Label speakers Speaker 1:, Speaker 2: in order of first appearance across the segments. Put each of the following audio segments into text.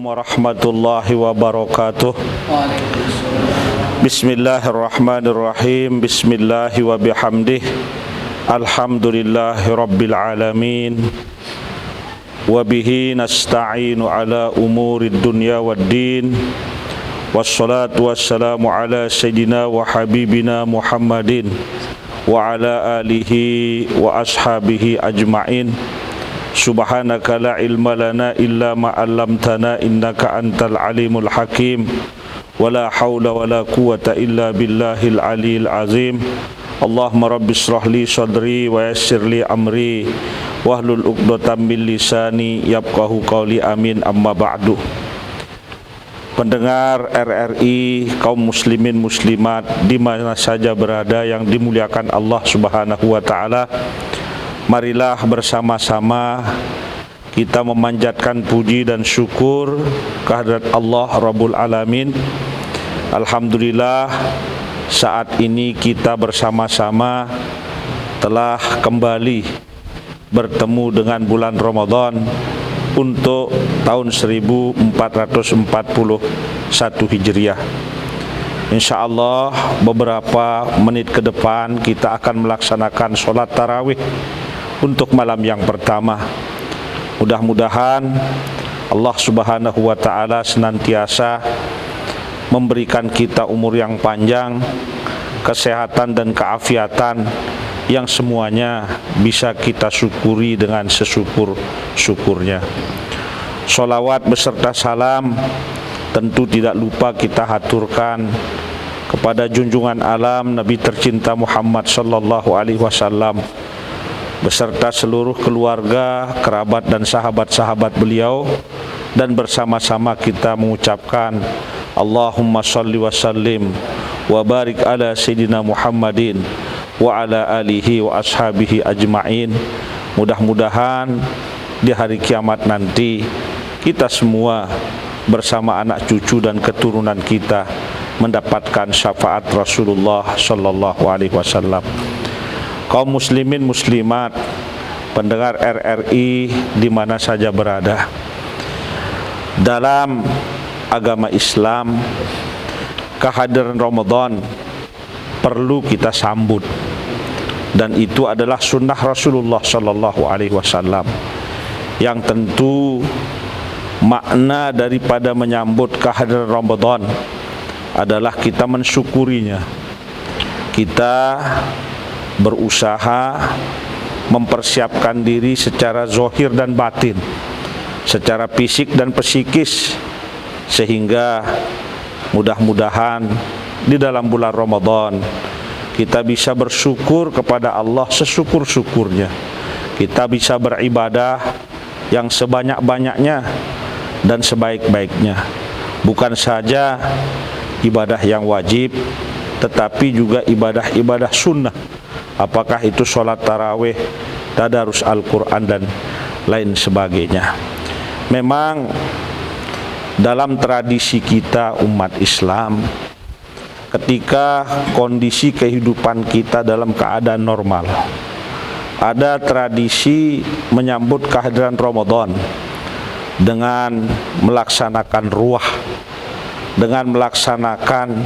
Speaker 1: Warahmatullahi wabarakatuh. Bismillahirrahmanirrahim. Bismillahi wa bihamdih. Alhamdulillahi rabbil alamin. Wa bihi nasta'inu ala umurid dunya waddin. Wassalatu wassalamu ala sayyidina wa habibina Muhammadin wa ala alihi wa ashabihi ajma'in. Subhanaka la ilma lana illa ma 'allamtana innaka antal alimul hakim. Wala haula wala quwata illa billahil aliyil azim. Allahumma rabbi shrah li sadri wa yassir li amri wahlul 'uqdatam min lisani yafqahu qawli. Amin. Amma ba'du. Pendengar RRI, kaum muslimin muslimat di mana saja berada yang dimuliakan Allah Subhanahu wa taala, marilah bersama-sama kita memanjatkan puji dan syukur kehadirat Allah Rabbul Alamin. Alhamdulillah, saat ini kita bersama-sama telah kembali bertemu dengan bulan Ramadan untuk tahun 1441 Hijriah. Insya Allah beberapa menit ke depan kita akan melaksanakan sholat tarawih untuk malam yang pertama. Mudah-mudahan Allah Subhanahu wa taala senantiasa memberikan kita umur yang panjang, kesehatan dan keafiatan yang semuanya bisa kita syukuri dengan sesyukur-syukurnya. Sholawat beserta salam tentu tidak lupa kita haturkan kepada junjungan alam Nabi tercinta Muhammad sallallahu alaihi wasallam beserta seluruh keluarga, kerabat dan sahabat-sahabat beliau, dan bersama-sama kita mengucapkan Allahumma shalli wa sallim wa barik ala sayyidina Muhammadin wa ala alihi wa ashabihi ajma'in. Mudah-mudahan di hari kiamat nanti kita semua bersama anak cucu dan keturunan kita mendapatkan syafaat Rasulullah sallallahu alaihi wasallam. Kaum muslimin muslimat, pendengar RRI di mana saja berada, dalam agama Islam kehadiran Ramadan perlu kita sambut, dan itu adalah sunnah Rasulullah sallallahu alaihi wasallam, yang tentu makna daripada menyambut kehadiran Ramadan adalah kita mensyukurinya. Kita berusaha mempersiapkan diri secara zahir dan batin, secara fisik dan psikis, sehingga mudah-mudahan di dalam bulan Ramadan kita bisa bersyukur kepada Allah sesyukur-syukurnya. Kita bisa beribadah yang sebanyak-banyaknya dan sebaik-baiknya. Bukan saja ibadah yang wajib, tetapi juga ibadah-ibadah sunnah. Apakah itu sholat tarawih, tadarus Al-Quran dan lain sebagainya. Memang dalam tradisi kita umat Islam, ketika kondisi kehidupan kita dalam keadaan normal, ada tradisi menyambut kehadiran Ramadan dengan melaksanakan ruah, dengan melaksanakan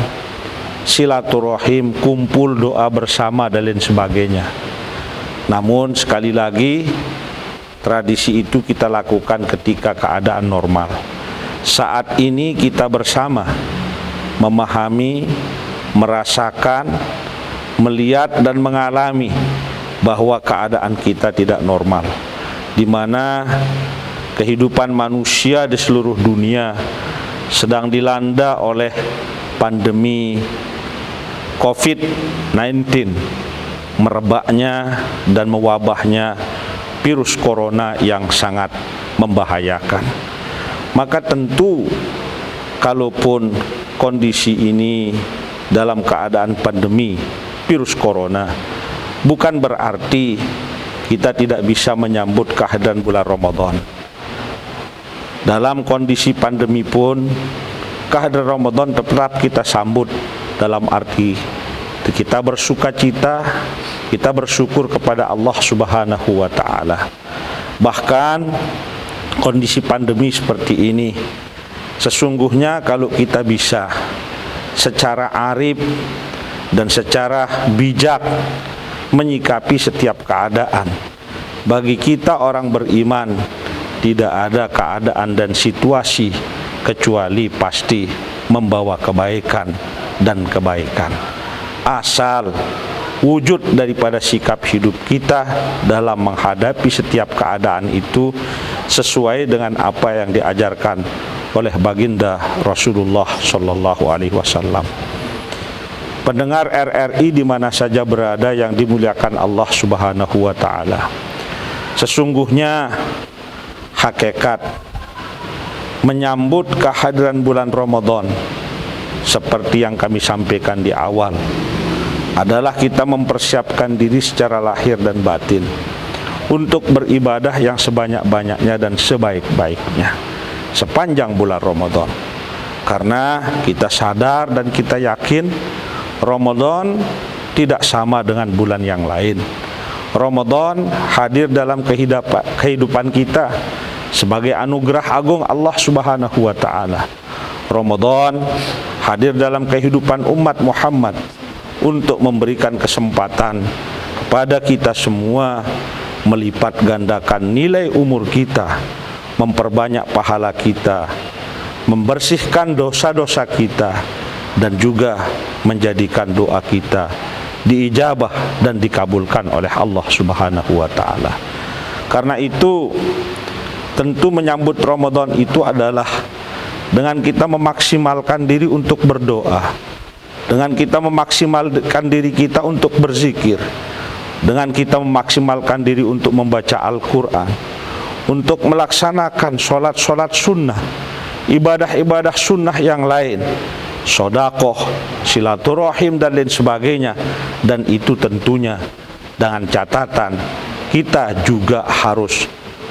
Speaker 1: silaturahim, kumpul doa bersama dan lain sebagainya. Namun sekali lagi, tradisi itu kita lakukan ketika keadaan normal. Saat ini kita bersama memahami, merasakan, melihat dan mengalami bahwa keadaan kita tidak normal, di mana kehidupan manusia di seluruh dunia sedang dilanda oleh pandemi COVID-19, merebaknya dan mewabahnya virus corona yang sangat membahayakan. Maka tentu kalaupun kondisi ini dalam keadaan pandemi virus corona, bukan berarti kita tidak bisa menyambut kehadiran bulan Ramadan. Dalam kondisi pandemi pun kehadiran Ramadan tetap kita sambut, dalam arti kita bersuka cita, kita bersyukur kepada Allah Subhanahu wa taala. Bahkan kondisi pandemi seperti ini Sesungguhnya kalau kita bisa secara arif dan secara bijak menyikapi setiap keadaan, bagi kita orang beriman tidak ada keadaan dan situasi kecuali pasti membawa kebaikan dan kebaikan, asal wujud daripada sikap hidup kita dalam menghadapi setiap keadaan itu sesuai dengan apa yang diajarkan oleh baginda Rasulullah Sallallahu Alaihi Wasallam. Pendengar RRI di mana saja berada yang dimuliakan Allah Subhanahu Wa Taala, sesungguhnya hakikat menyambut kehadiran bulan Ramadan seperti yang kami sampaikan di awal adalah kita mempersiapkan diri secara lahir dan batin untuk beribadah yang sebanyak-banyaknya dan sebaik-baiknya sepanjang bulan Ramadan. Karena kita sadar dan kita yakin Ramadan tidak sama dengan bulan yang lain. Ramadan hadir dalam kehidupan kita sebagai anugerah agung Allah Subhanahu wa taala. Ramadan hadir dalam kehidupan umat Muhammad untuk memberikan kesempatan kepada kita semua melipat gandakan nilai umur kita, memperbanyak pahala kita, membersihkan dosa-dosa kita, dan juga menjadikan doa kita diijabah dan dikabulkan oleh Allah Subhanahu wa taala. Karena itu tentu menyambut Ramadan itu adalah dengan kita memaksimalkan diri untuk berdoa, dengan kita memaksimalkan diri kita untuk berzikir, dengan kita memaksimalkan diri untuk membaca Al-Quran, untuk melaksanakan sholat-sholat sunnah, ibadah-ibadah sunnah yang lain, sedekah, silaturahim dan lain sebagainya. Dan itu tentunya dengan catatan kita juga harus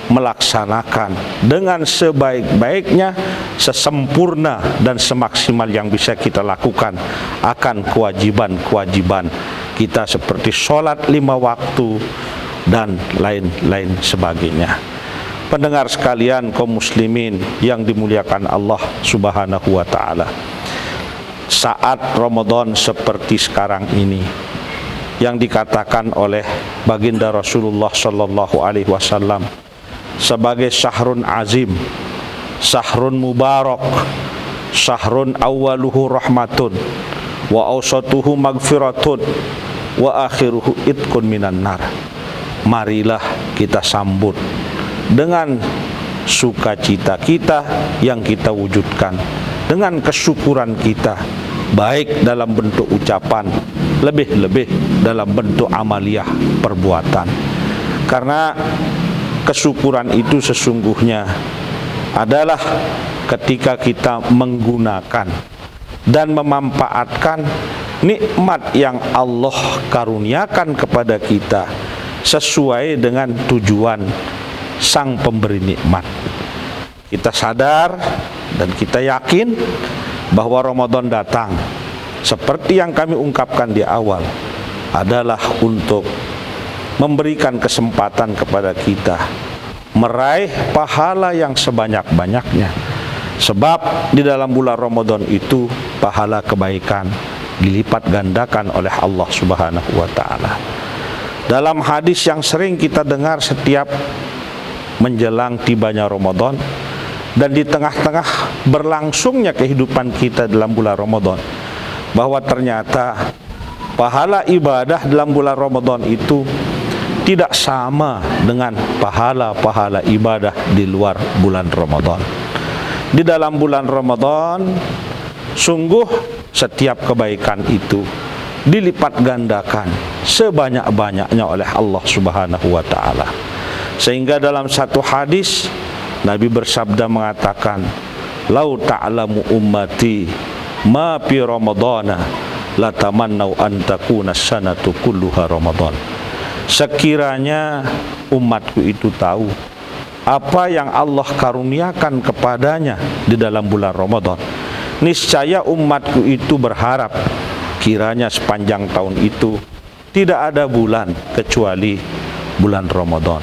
Speaker 1: melaksanakan dengan sebaik-baiknya, sesempurna dan semaksimal yang bisa kita lakukan akan kewajiban-kewajiban kita seperti sholat 5 waktu dan lain-lain sebagainya. Pendengar sekalian kaum muslimin yang dimuliakan Allah Subhanahu wa taala, saat Ramadan seperti sekarang ini yang dikatakan oleh baginda Rasulullah Sallallahu Alaihi Wasallam sebagai syahrun azim, syahrun mubarak, syahrun awaluhu rahmatun wa awsatuhu magfiratun wa akhiruhu itqun minan nar. Marilah kita sambut dengan sukacita kita yang kita wujudkan, dengan kesyukuran kita, baik dalam bentuk ucapan, lebih-lebih dalam bentuk amaliyah perbuatan. Karena kesyukuran itu sesungguhnya adalah ketika kita menggunakan dan memanfaatkan nikmat yang Allah karuniakan kepada kita sesuai dengan tujuan sang pemberi nikmat. Kita sadar dan kita yakin bahwa Ramadan datang seperti yang kami ungkapkan di awal adalah untuk memberikan kesempatan kepada kita meraih pahala yang sebanyak-banyaknya. Sebab di dalam bulan Ramadan itu pahala kebaikan dilipat gandakan oleh Allah Subhanahu wa taala. Dalam hadis yang sering kita dengar setiap menjelang tibanya Ramadan dan di tengah-tengah berlangsungnya kehidupan kita dalam bulan Ramadan, bahwa ternyata pahala ibadah dalam bulan Ramadan itu tidak sama dengan pahala-pahala ibadah di luar bulan Ramadan. Di dalam bulan Ramadan sungguh setiap kebaikan itu dilipat gandakan sebanyak-banyaknya oleh Allah Subhanahu wa taala. Sehingga dalam satu hadis Nabi bersabda mengatakan, "Lau ta'lamu ummati ma fi ramadana la tamannau an takuna sanatu kulluha Ramadan." Sekiranya umatku itu tahu apa yang Allah karuniakan kepadanya di dalam bulan Ramadan, niscaya umatku itu berharap kiranya sepanjang tahun itu tidak ada bulan kecuali bulan Ramadan.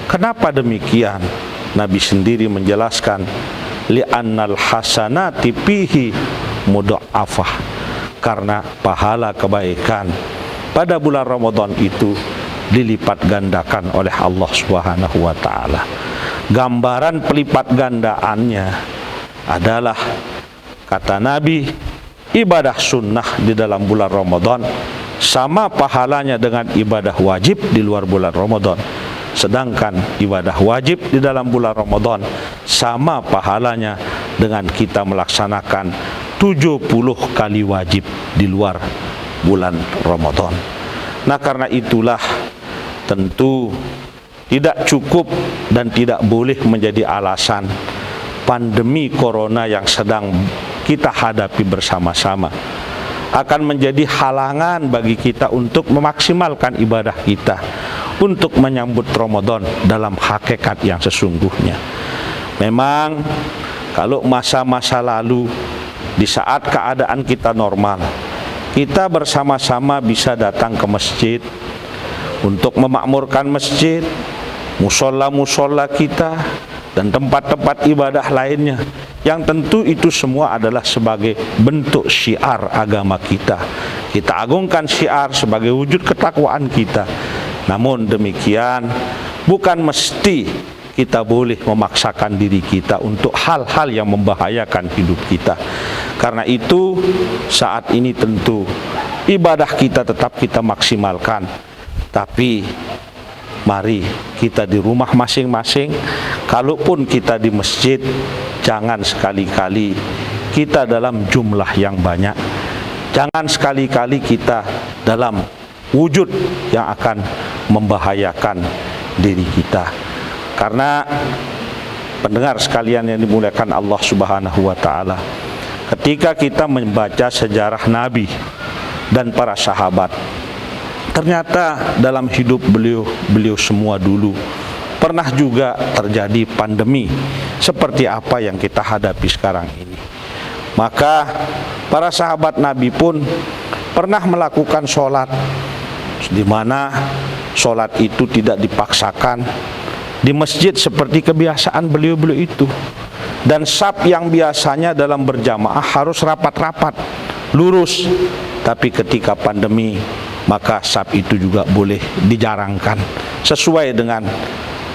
Speaker 1: Kenapa demikian? Nabi sendiri menjelaskan li'annal hasanati fihi mudha'afah, karena pahala kebaikan pada bulan Ramadan itu dilipat gandakan oleh Allah Subhanahu wa taala. Gambaran pelipat gandaannya adalah, kata Nabi, ibadah sunnah di dalam bulan Ramadan sama pahalanya dengan ibadah wajib di luar bulan Ramadan. Sedangkan ibadah wajib di dalam bulan Ramadan sama pahalanya dengan kita melaksanakan 70 kali wajib di luar bulan Ramadan. Nah, karena itulah tentu tidak cukup dan tidak boleh menjadi alasan pandemi corona yang sedang kita hadapi bersama-sama akan menjadi halangan bagi kita untuk memaksimalkan ibadah kita untuk menyambut Ramadan dalam hakikat yang sesungguhnya. Memang kalau masa-masa lalu, di saat keadaan kita normal, kita bersama-sama bisa datang ke masjid untuk memakmurkan masjid, musola-musola kita, dan tempat-tempat ibadah lainnya, yang tentu itu semua adalah sebagai bentuk syiar agama kita. Kita agungkan syiar sebagai wujud ketakwaan kita. Namun demikian, bukan mesti kita boleh memaksakan diri kita untuk hal-hal yang membahayakan hidup kita. Karena itu, saat ini tentu ibadah kita tetap kita maksimalkan, tapi mari kita di rumah masing-masing. Kalaupun kita di masjid, jangan sekali-kali kita dalam jumlah yang banyak. Jangan sekali-kali kita dalam wujud yang akan membahayakan diri kita. Karena pendengar sekalian yang dimuliakan Allah Subhanahu wa taala, ketika kita membaca sejarah Nabi dan para sahabat, ternyata dalam hidup beliau semua dulu pernah juga terjadi pandemi seperti apa yang kita hadapi sekarang ini. Maka para sahabat Nabi pun pernah melakukan sholat, di mana sholat itu tidak dipaksakan di masjid seperti kebiasaan beliau-beliau itu. Dan saf yang biasanya dalam berjamaah harus rapat-rapat, lurus. Tapi ketika pandemi, maka saf itu juga boleh dijarangkan sesuai dengan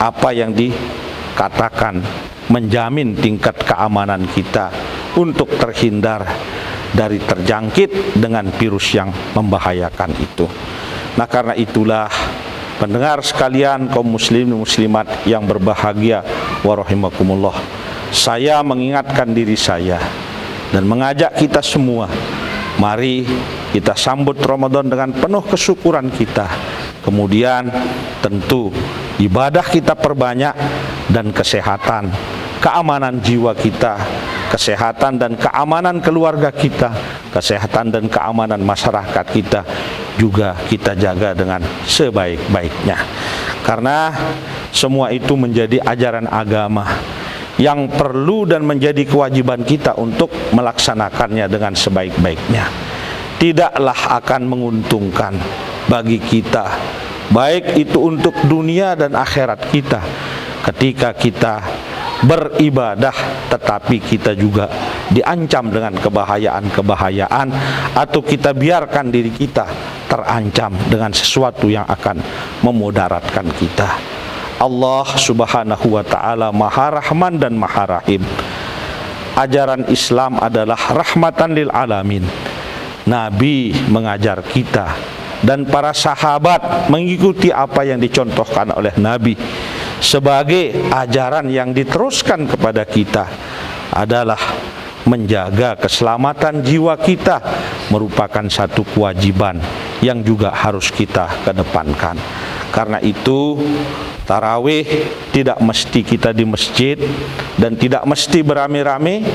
Speaker 1: apa yang dikatakan, menjamin tingkat keamanan kita untuk terhindar dari terjangkit dengan virus yang membahayakan itu. Nah, karena itulah pendengar sekalian, kaum muslimin muslimat yang berbahagia wa rahimakumullah, saya mengingatkan diri saya dan mengajak kita semua, mari kita sambut Ramadan dengan penuh kesyukuran kita. Kemudian tentu ibadah kita perbanyak, dan kesehatan, keamanan jiwa kita, kesehatan dan keamanan keluarga kita, kesehatan dan keamanan masyarakat kita juga kita jaga dengan sebaik-baiknya. Karena semua itu menjadi ajaran agama yang perlu dan menjadi kewajiban kita untuk melaksanakannya dengan sebaik-baiknya. Tidaklah akan menguntungkan bagi kita, baik itu untuk dunia dan akhirat kita, ketika kita beribadah tetapi kita juga diancam dengan kebahayaan-kebahayaan, atau kita biarkan diri kita terancam dengan sesuatu yang akan memudaratkan kita. Allah Subhanahu wa ta'ala Maha Rahman dan Maha Rahim. Ajaran Islam adalah rahmatan lil alamin. Nabi mengajar kita dan para sahabat mengikuti apa yang dicontohkan oleh Nabi sebagai ajaran yang diteruskan kepada kita adalah menjaga keselamatan jiwa kita, merupakan satu kewajiban yang juga harus kita kedepankan. Karena itu tarawih tidak mesti kita di masjid dan tidak mesti beramai-ramai.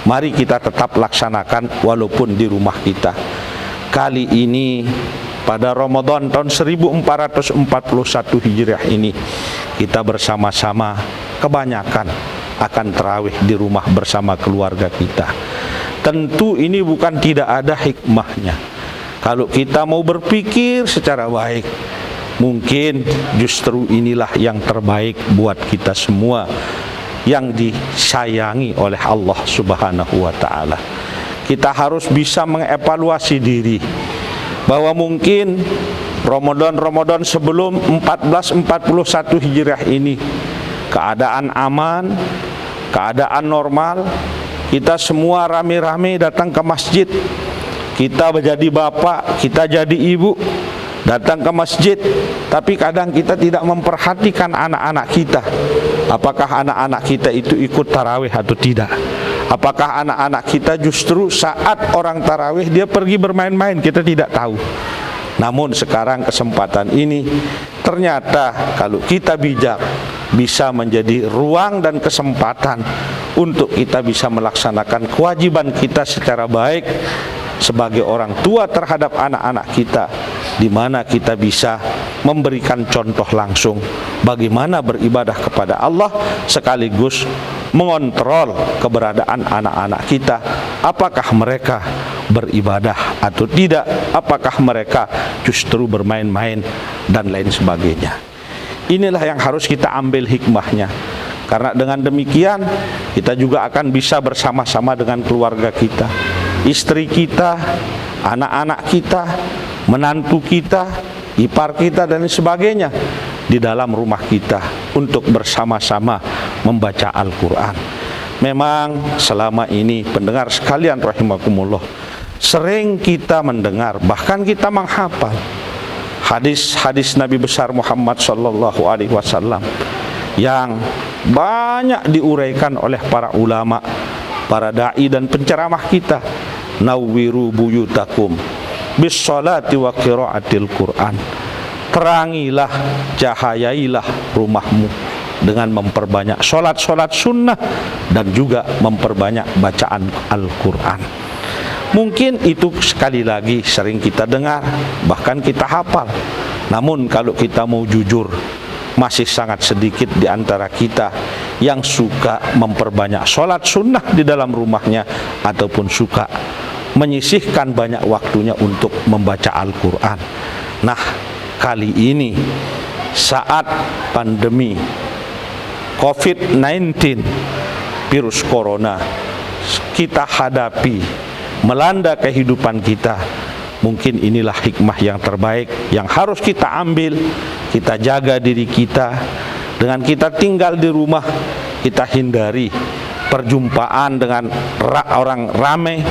Speaker 1: Mari kita tetap laksanakan walaupun di rumah kita. Kali ini pada Ramadan tahun 1441 Hijriah ini, kita bersama-sama kebanyakan akan tarawih di rumah bersama keluarga kita. Tentu ini bukan tidak ada hikmahnya. Kalau kita mau berpikir secara baik, mungkin justru inilah yang terbaik buat kita semua. yang disayangi oleh Allah Subhanahu wa ta'ala. Kita harus bisa mengevaluasi diri bahwa mungkin Ramadan sebelum 1441 Hijriah ini keadaan aman, keadaan normal, kita semua rame-rame datang ke masjid, kita menjadi bapak, kita jadi ibu, datang ke masjid, tapi kadang kita tidak memperhatikan anak-anak kita. Apakah anak-anak kita itu ikut tarawih atau tidak? Apakah anak-anak kita justru saat orang tarawih dia pergi bermain-main, kita tidak tahu. Namun sekarang kesempatan ini ternyata kalau kita bijak bisa menjadi ruang dan kesempatan untuk kita bisa melaksanakan kewajiban kita secara baik sebagai orang tua terhadap anak-anak kita, di mana kita bisa memberikan contoh langsung bagaimana beribadah kepada Allah sekaligus mengontrol keberadaan anak-anak kita, apakah mereka beribadah atau tidak, apakah mereka justru bermain-main dan lain sebagainya. Inilah yang harus kita ambil hikmahnya, karena dengan demikian kita juga akan bisa bersama-sama dengan keluarga kita, istri kita, anak-anak kita, menantu kita, ipar kita dan sebagainya di dalam rumah kita untuk bersama-sama membaca Al-Quran. Memang selama ini pendengar sekalian rahimakumullah, sering kita mendengar, bahkan kita menghafal hadis-hadis Nabi besar Muhammad sallallahu alaihi wasallam yang banyak diuraikan oleh para ulama, para dai dan penceramah kita. Nawwiru buyutakum bis salati wa qiraatil Quran. Terangilah, cahayailah rumahmu dengan memperbanyak solat-solat sunnah dan juga memperbanyak bacaan Al-Quran. Mungkin itu sekali lagi sering kita dengar, bahkan kita hafal. Namun kalau kita mau jujur, masih sangat sedikit di antara kita yang suka memperbanyak solat sunnah di dalam rumahnya ataupun suka menyisihkan banyak waktunya untuk membaca Al-Quran. Nah, kali ini saat pandemi COVID-19, virus corona kita hadapi, melanda kehidupan kita, mungkin inilah hikmah yang terbaik yang harus kita ambil. Kita jaga diri kita, dengan kita tinggal di rumah, kita hindari perjumpaan dengan orang ramai,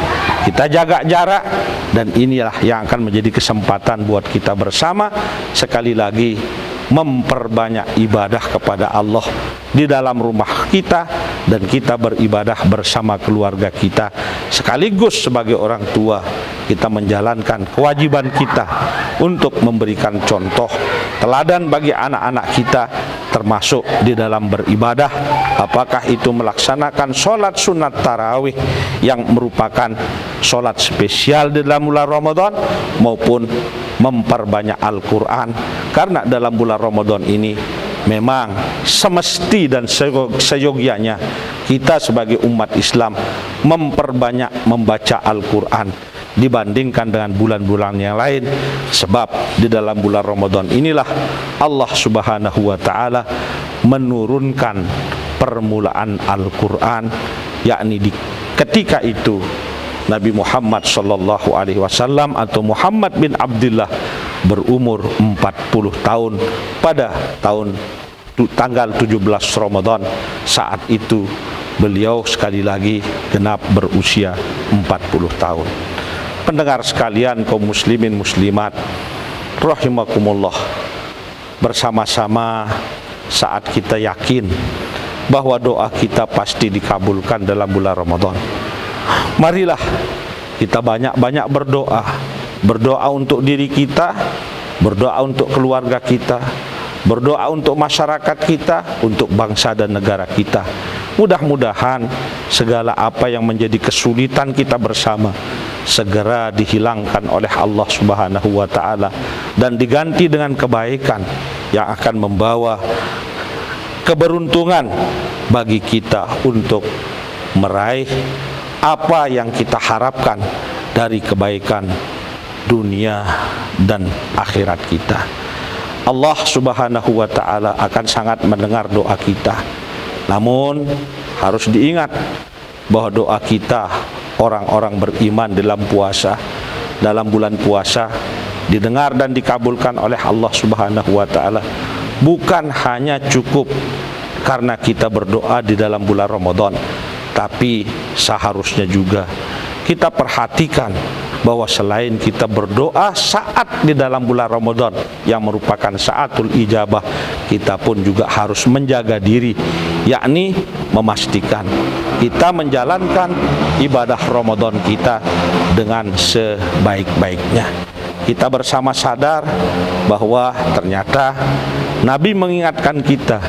Speaker 1: kita jaga jarak, dan inilah yang akan menjadi kesempatan buat kita bersama sekali lagi memperbanyak ibadah kepada Allah di dalam rumah kita, dan kita beribadah bersama keluarga kita, sekaligus sebagai orang tua kita menjalankan kewajiban kita untuk memberikan contoh teladan bagi anak-anak kita, termasuk di dalam beribadah, apakah itu melaksanakan sholat sunat tarawih yang merupakan sholat spesial di dalam bulan Ramadan, maupun memperbanyak Al-Quran, karena dalam bulan Ramadan ini memang semesti dan seyogianya kita sebagai umat Islam memperbanyak membaca Al-Quran dibandingkan dengan bulan-bulan yang lain. Sebab di dalam bulan Ramadan inilah Allah Subhanahu wa ta'ala menurunkan permulaan Al-Quran, yakni ketika itu Nabi Muhammad sallallahu alaihi wasallam atau Muhammad bin Abdullah berumur 40 tahun pada tanggal 17 Ramadan. Saat itu beliau sekali lagi genap berusia 40 tahun. Pendengar sekalian, kaum muslimin muslimat rahimakumullah, bersama-sama saat kita yakin bahwa doa kita pasti dikabulkan dalam bulan Ramadan, marilah kita banyak-banyak berdoa. Berdoa untuk diri kita, berdoa untuk keluarga kita, berdoa untuk masyarakat kita, untuk bangsa dan negara kita. Mudah-mudahan segala apa yang menjadi kesulitan kita bersama segera dihilangkan oleh Allah Subhanahu wa ta'ala dan diganti dengan kebaikan yang akan membawa keberuntungan bagi kita untuk meraih apa yang kita harapkan dari kebaikan dunia dan akhirat kita. Allah Subhanahu wa ta'ala akan sangat mendengar doa kita. Namun harus diingat bahwa doa kita orang-orang beriman dalam puasa, dalam bulan puasa, didengar dan dikabulkan oleh Allah Subhanahu wa taala. Bukan hanya cukup karena kita berdoa di dalam bulan Ramadan, tapi seharusnya juga kita perhatikan bahwa selain kita berdoa saat di dalam bulan Ramadan yang merupakan saatul ijabah, kita pun juga harus menjaga diri, yakni memastikan kita menjalankan ibadah Ramadan kita dengan sebaik-baiknya. Kita bersama sadar bahwa ternyata Nabi mengingatkan kita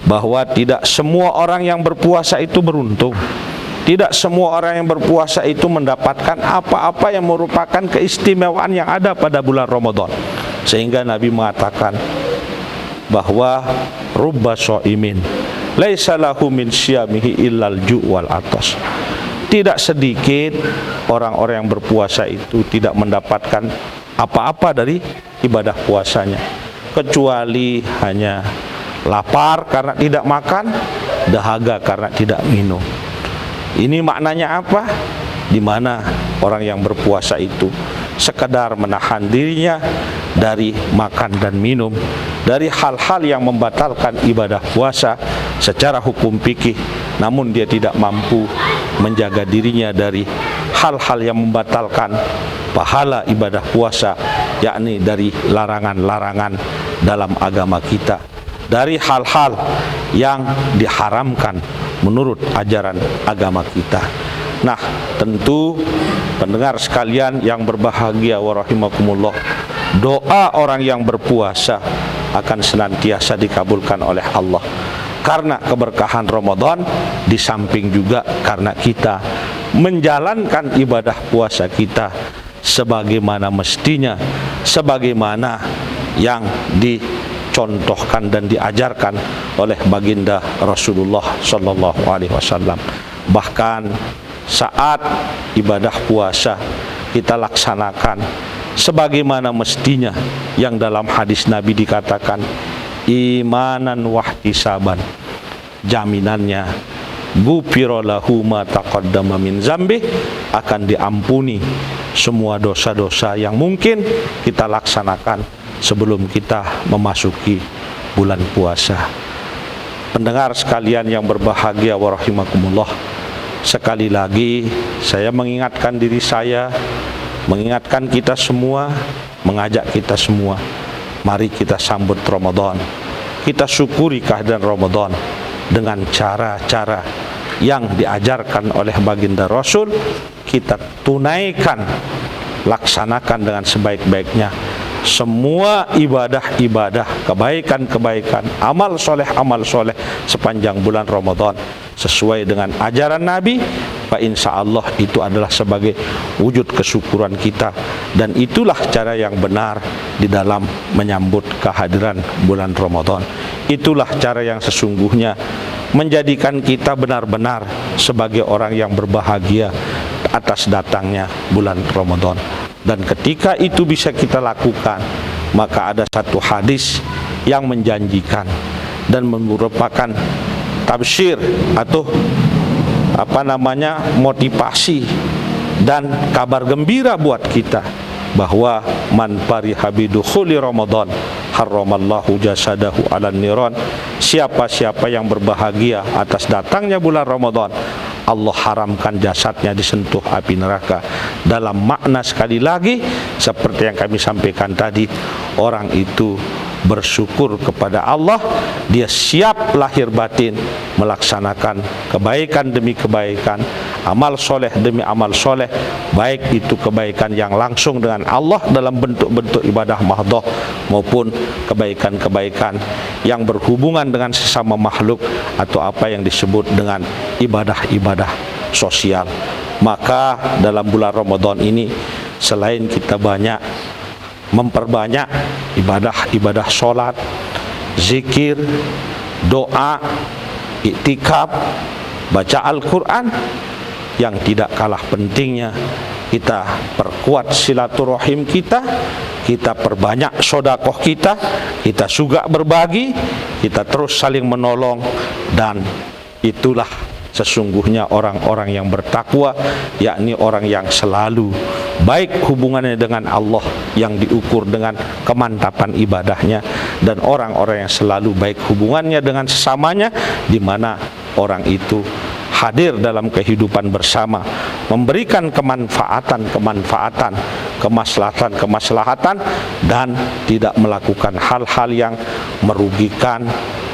Speaker 1: bahwa tidak semua orang yang berpuasa itu beruntung. Tidak semua orang yang berpuasa itu mendapatkan apa-apa yang merupakan keistimewaan yang ada pada bulan Ramadan. Sehingga Nabi mengatakan bahwa rubba shaimin laisa lahu min syiyamihi illal ju' wal atas. Tidak sedikit orang-orang yang berpuasa itu tidak mendapatkan apa-apa dari ibadah puasanya, kecuali hanya lapar karena tidak makan, dahaga karena tidak minum. Ini maknanya apa? Di mana orang yang berpuasa itu sekedar menahan dirinya dari makan dan minum, dari hal-hal yang membatalkan ibadah puasa secara hukum fikih, namun dia tidak mampu menjaga dirinya dari hal-hal yang membatalkan pahala ibadah puasa, yakni dari larangan-larangan dalam agama kita, dari hal-hal yang diharamkan menurut ajaran agama kita. Nah, tentu pendengar sekalian yang berbahagia wa rahimakumullah, doa orang yang berpuasa akan senantiasa dikabulkan oleh Allah karena keberkahan Ramadan, di samping juga karena kita menjalankan ibadah puasa kita sebagaimana mestinya, sebagaimana yang dicontohkan dan diajarkan oleh baginda Rasulullah sallallahu alaihi wasallam. Bahkan saat ibadah puasa kita laksanakan sebagaimana mestinya, yang dalam hadis Nabi dikatakan imanan wahtisaban, jaminannya ghufira lahu ma taqaddama min zambi, akan diampuni semua dosa-dosa yang mungkin kita laksanakan sebelum kita memasuki bulan puasa. Pendengar sekalian yang berbahagia wa rahimakumullah, sekali lagi saya mengingatkan diri saya, mengingatkan kita semua, mengajak kita semua, mari kita sambut Ramadan. Kita syukuri kehadiran Ramadan dengan cara-cara yang diajarkan oleh baginda Rasul. Kita tunaikan, laksanakan dengan sebaik-baiknya semua ibadah-ibadah, kebaikan-kebaikan, amal soleh sepanjang bulan Ramadan sesuai dengan ajaran Nabi. Insyaallah itu adalah sebagai wujud kesyukuran kita, dan itulah cara yang benar di dalam menyambut kehadiran bulan Ramadan. Itulah cara yang sesungguhnya menjadikan kita benar-benar sebagai orang yang berbahagia atas datangnya bulan Ramadan. Dan ketika itu bisa kita lakukan, maka ada satu hadis yang menjanjikan dan merupakan tabsyir atau motivasi dan kabar gembira buat kita, bahwa man fariha bidukhuli Ramadan harramallahu jasadahu 'alan niran. Siapa-siapa yang berbahagia atas datangnya bulan Ramadan, Allah haramkan jasadnya disentuh api neraka. Dalam makna sekali lagi seperti yang kami sampaikan tadi, orang itu bersyukur kepada Allah, dia siap lahir batin melaksanakan kebaikan demi kebaikan, amal soleh demi amal soleh, baik itu kebaikan yang langsung dengan Allah dalam bentuk-bentuk ibadah mahdhah, maupun kebaikan-kebaikan yang berhubungan dengan sesama makhluk atau apa yang disebut dengan ibadah-ibadah sosial. Maka dalam bulan Ramadan ini, selain kita banyak memperbanyak ibadah-ibadah sholat, zikir, doa, iktikaf, baca Al-Quran, yang tidak kalah pentingnya kita perkuat silaturahim kita perbanyak sedekah kita juga berbagi, kita terus saling menolong, dan Itulah sesungguhnya orang-orang yang bertakwa, yakni orang yang selalu baik hubungannya dengan Allah yang diukur dengan kemantapan ibadahnya, dan orang-orang yang selalu baik hubungannya dengan sesamanya, di mana orang itu hadir dalam kehidupan bersama, memberikan kemanfaatan, kemaslahatan, dan tidak melakukan hal-hal yang merugikan,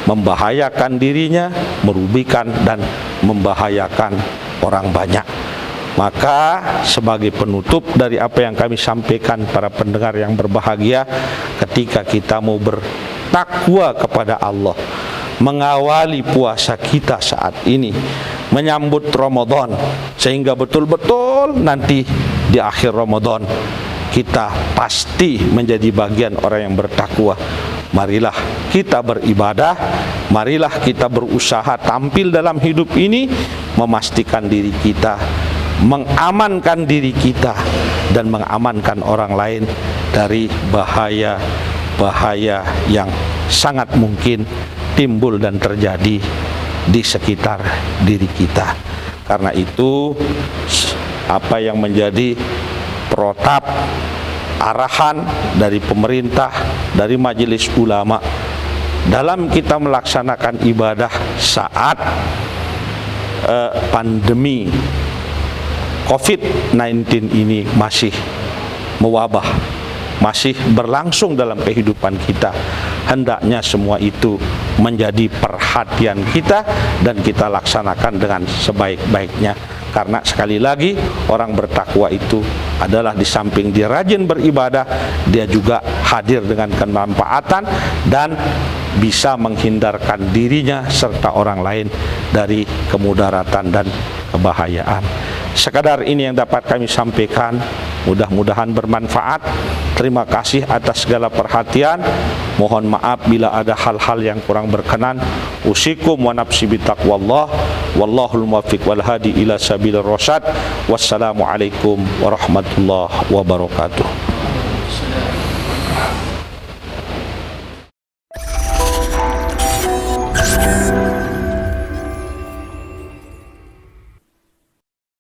Speaker 1: membahayakan dirinya, merugikan dan membahayakan orang banyak. Maka sebagai penutup dari apa yang kami sampaikan, para pendengar yang berbahagia, ketika kita mau bertakwa kepada Allah, mengawali puasa kita saat ini, menyambut Ramadan, sehingga betul-betul nanti di akhir Ramadan kita pasti menjadi bagian orang yang bertakwa. Marilah kita beribadah, marilah kita berusaha tampil dalam hidup ini, memastikan diri kita, mengamankan diri kita, dan mengamankan orang lain dari bahaya yang sangat mungkin timbul dan terjadi di sekitar diri kita. Karena itu, apa yang menjadi protap, arahan dari pemerintah, dari majelis ulama dalam kita melaksanakan ibadah saat pandemi COVID-19 ini masih mewabah, masih berlangsung dalam kehidupan kita, hendaknya semua itu menjadi perhatian kita dan kita laksanakan dengan sebaik-baiknya. Karena sekali lagi, orang bertakwa itu adalah di samping dia rajin beribadah, dia juga hadir dengan kemanfaatan dan bisa menghindarkan dirinya serta orang lain dari kemudaratan dan kebahayaan. Sekadar ini yang dapat kami sampaikan, mudah-mudahan bermanfaat. Terima kasih atas segala perhatian. Mohon maaf bila ada hal-hal yang kurang berkenan. Usikum wa nafsi bitaqwallah, wallahul muwaffiq wal hadi ila sabilir rasyad. Wassalamualaikum warahmatullahi wabarakatuh.